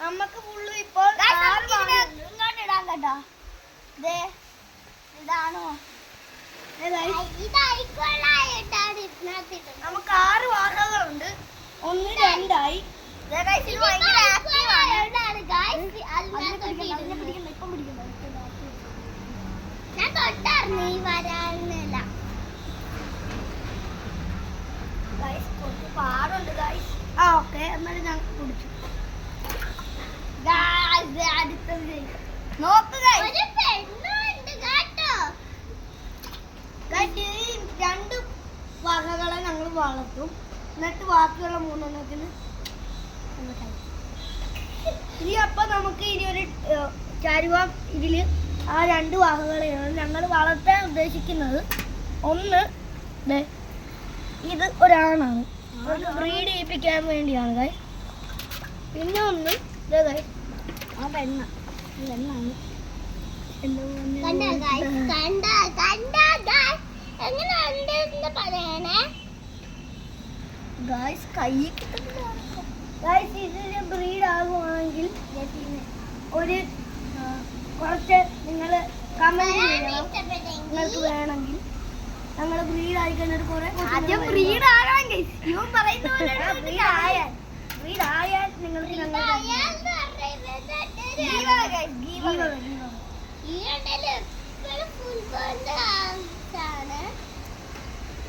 നമുക്ക് ഫുള്ളും ഇപ്പോൾ ഇങ്ങോട്ടിടാൻ കേട്ടോ. ഇതാണോ നമുക്ക് 6 വാഹകളുണ്ട്. 1 2 ആയി. ഞാൻ തൊട്ടറിഞ്ഞു ഈ വരാനില്ല. കുറച്ച് പാടുണ്ട് ഗൈസ്. ഓക്കെ എന്നാലും ഞാൻ കുടിച്ചു. അടുത്തത് നോക്ക് രണ്ട് വകകളെ ഞങ്ങൾ വളർത്തും. എന്നിട്ട് ബാക്കിയുള്ള 3 എണ്ണത്തിന് ഇനി അപ്പം നമുക്ക് ഇനി ഒരു ചരുവം ഇതിൽ ആ 2 വകകളെയാണ് ഞങ്ങൾ വളർത്താൻ ഉദ്ദേശിക്കുന്നത്. ഒന്ന് ഇത് ഒരാണാണ്, ബ്രീഡ് ചെയ്യിപ്പിക്കാൻ വേണ്ടിയാണ് ഗൈസ്. പിന്നെ ഒന്ന് ആ പെണ്ണാണ്. ഇതിന് ബ്രീഡ് ആകുവാണെങ്കിൽ ഒരു കുറച്ച് നിങ്ങൾ കമന്റ് ചെയ്യണം. നിങ്ങൾക്ക് വേണമെങ്കിൽ ഞങ്ങൾ ബ്രീഡ് ആയിക്കഴിഞ്ഞിട്ട് കുറെ ആദ്യം ബ്രീഡ് ആകാമെങ്കിൽ ഇവൻ പറയുന്ന ബ്രീഡ് ആയാൽ നിങ്ങൾക്ക്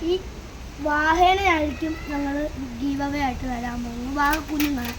ഈ വാഹനയായിരിക്കും ഞങ്ങൾ ഗീവ് അവേ ആയിട്ട് തരാൻ പോകുന്നു. വാഹ കുഞ്ഞുങ്ങളെ